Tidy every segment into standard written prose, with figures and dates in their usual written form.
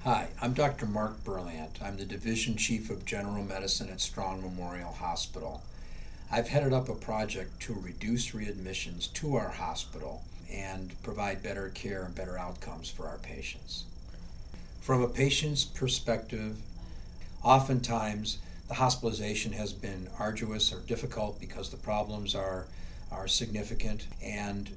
Hi, I'm Dr. Marc Berliant. I'm the Division Chief of General Medicine at Strong Memorial Hospital. I've headed up a project to reduce readmissions to our hospital and provide better care and better outcomes for our patients. From a patient's perspective, oftentimes the hospitalization has been arduous or difficult because the problems are significant, and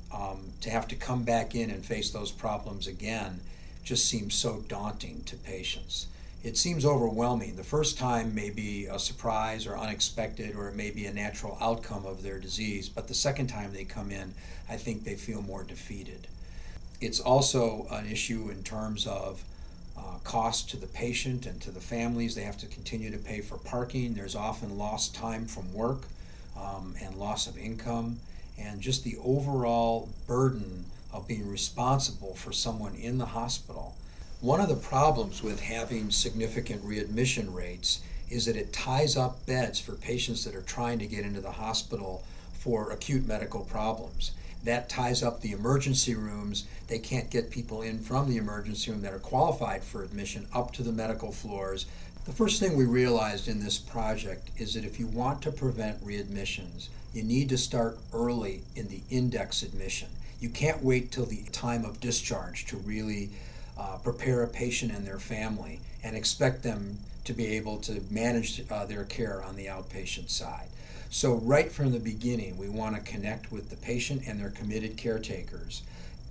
to have to come back in and face those problems again just seems so daunting to patients. It seems overwhelming. The first time may be a surprise or unexpected, or it may be a natural outcome of their disease, but the second time they come in, I think they feel more defeated. It's also an issue in terms of cost to the patient and to the families. They have to continue to pay for parking. There's often lost time from work and loss of income, and just the overall burden of being responsible for someone in the hospital. One of the problems with having significant readmission rates is that it ties up beds for patients that are trying to get into the hospital for acute medical problems. That ties up the emergency rooms. They can't get people in from the emergency room that are qualified for admission up to the medical floors. The first thing we realized in this project is that if you want to prevent readmissions, you need to start early in the index admission. You can't wait till the time of discharge to really prepare a patient and their family and expect them to be able to manage their care on the outpatient side. So right from the beginning, we want to connect with the patient and their committed caretakers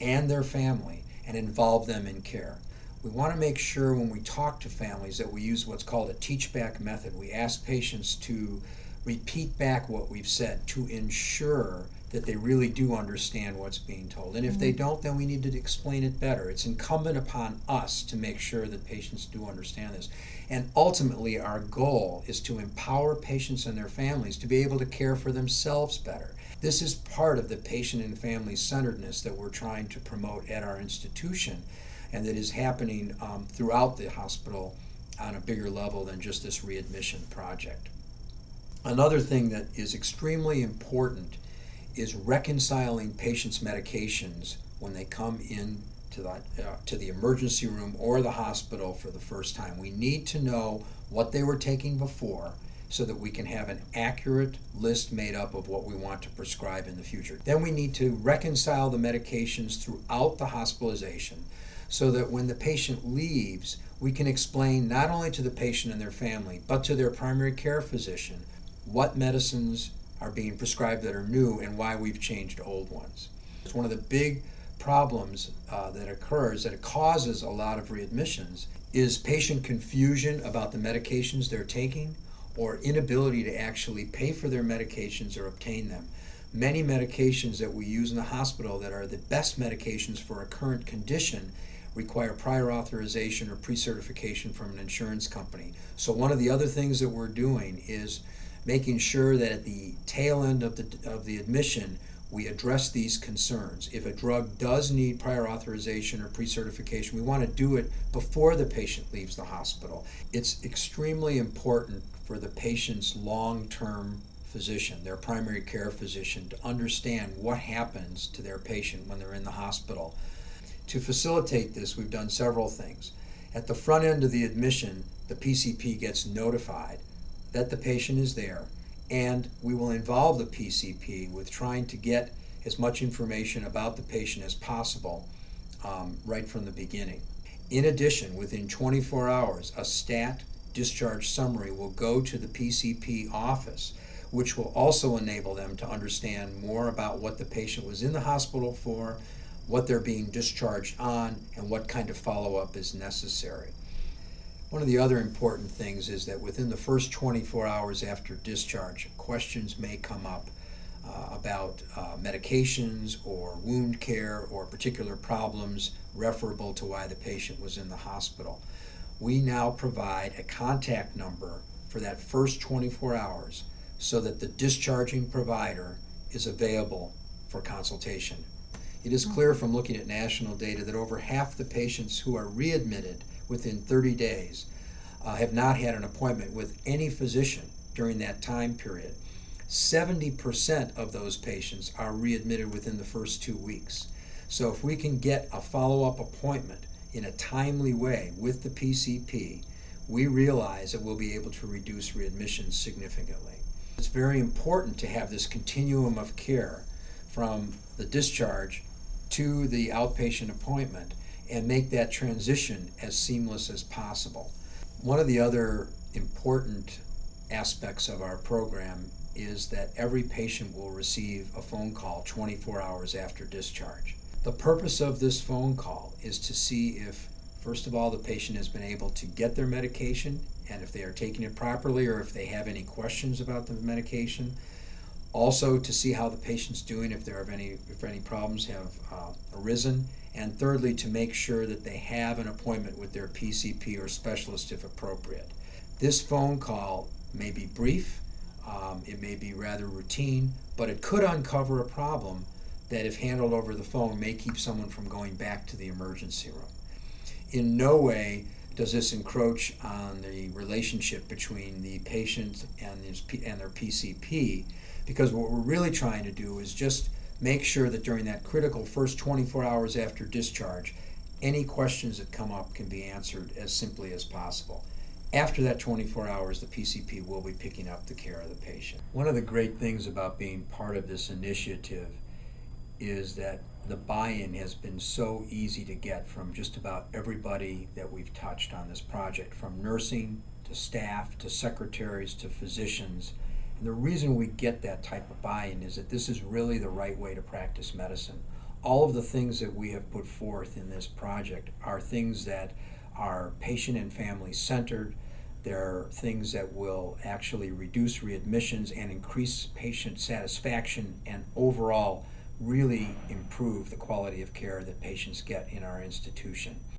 and their family and involve them in care. We want to make sure when we talk to families that we use what's called a teach-back method. We ask patients to repeat back what we've said to ensure that they really do understand what's being told. And if they don't, then we need to explain it better. It's incumbent upon us to make sure that patients do understand this. And ultimately, our goal is to empower patients and their families to be able to care for themselves better. This is part of the patient and family centeredness that we're trying to promote at our institution, and that is happening throughout the hospital on a bigger level than just this readmission project. Another thing that is extremely important is reconciling patients' medications when they come in to the emergency room or the hospital for the first time. We need to know what they were taking before so that we can have an accurate list made up of what we want to prescribe in the future. Then we need to reconcile the medications throughout the hospitalization so that when the patient leaves, we can explain not only to the patient and their family, but to their primary care physician what medicines are being prescribed that are new and why we've changed old ones. It's one of the big problems that occurs, that it causes a lot of readmissions, is patient confusion about the medications they're taking or inability to actually pay for their medications or obtain them. Many medications that we use in the hospital that are the best medications for a current condition require prior authorization or pre-certification from an insurance company. So one of the other things that we're doing is making sure that at the tail end of the admission, we address these concerns. If a drug does need prior authorization or pre-certification, we want to do it before the patient leaves the hospital. It's extremely important for the patient's long-term physician, their primary care physician, to understand what happens to their patient when they're in the hospital. To facilitate this, we've done several things. At the front end of the admission, the PCP gets notified that the patient is there, and we will involve the PCP with trying to get as much information about the patient as possible right from the beginning. In addition, within 24 hours, a stat discharge summary will go to the PCP office, which will also enable them to understand more about what the patient was in the hospital for, what they're being discharged on, and what kind of follow-up is necessary. One of the other important things is that within the first 24 hours after discharge, questions may come up about medications or wound care or particular problems referable to why the patient was in the hospital. We now provide a contact number for that first 24 hours so that the discharging provider is available for consultation. It is clear from looking at national data that over half the patients who are readmitted within 30 days have not had an appointment with any physician during that time period. 70% of those patients are readmitted within the first 2 weeks. So if we can get a follow-up appointment in a timely way with the PCP, we realize that we'll be able to reduce readmissions significantly. It's very important to have this continuum of care from the discharge to the outpatient appointment and make that transition as seamless as possible. One of the other important aspects of our program is that every patient will receive a phone call 24 hours after discharge. The purpose of this phone call is to see if, first of all, the patient has been able to get their medication and if they are taking it properly or if they have any questions about the medication. Also to see how the patient's doing, if any problems have arisen. And thirdly, to make sure that they have an appointment with their PCP or specialist if appropriate. This phone call may be brief, it may be rather routine, but it could uncover a problem that, if handled over the phone, may keep someone from going back to the emergency room. In no way does this encroach on the relationship between the patient and their PCP, because what we're really trying to do is just make sure that during that critical first 24 hours after discharge, any questions that come up can be answered as simply as possible. After that 24 hours, the PCP will be picking up the care of the patient. One of the great things about being part of this initiative is that the buy-in has been so easy to get from just about everybody that we've touched on this project, from nursing to staff to secretaries to physicians. And the reason we get that type of buy-in is that this is really the right way to practice medicine. All of the things that we have put forth in this project are things that are patient and family centered. They're things that will actually reduce readmissions and increase patient satisfaction and overall really improve the quality of care that patients get in our institution.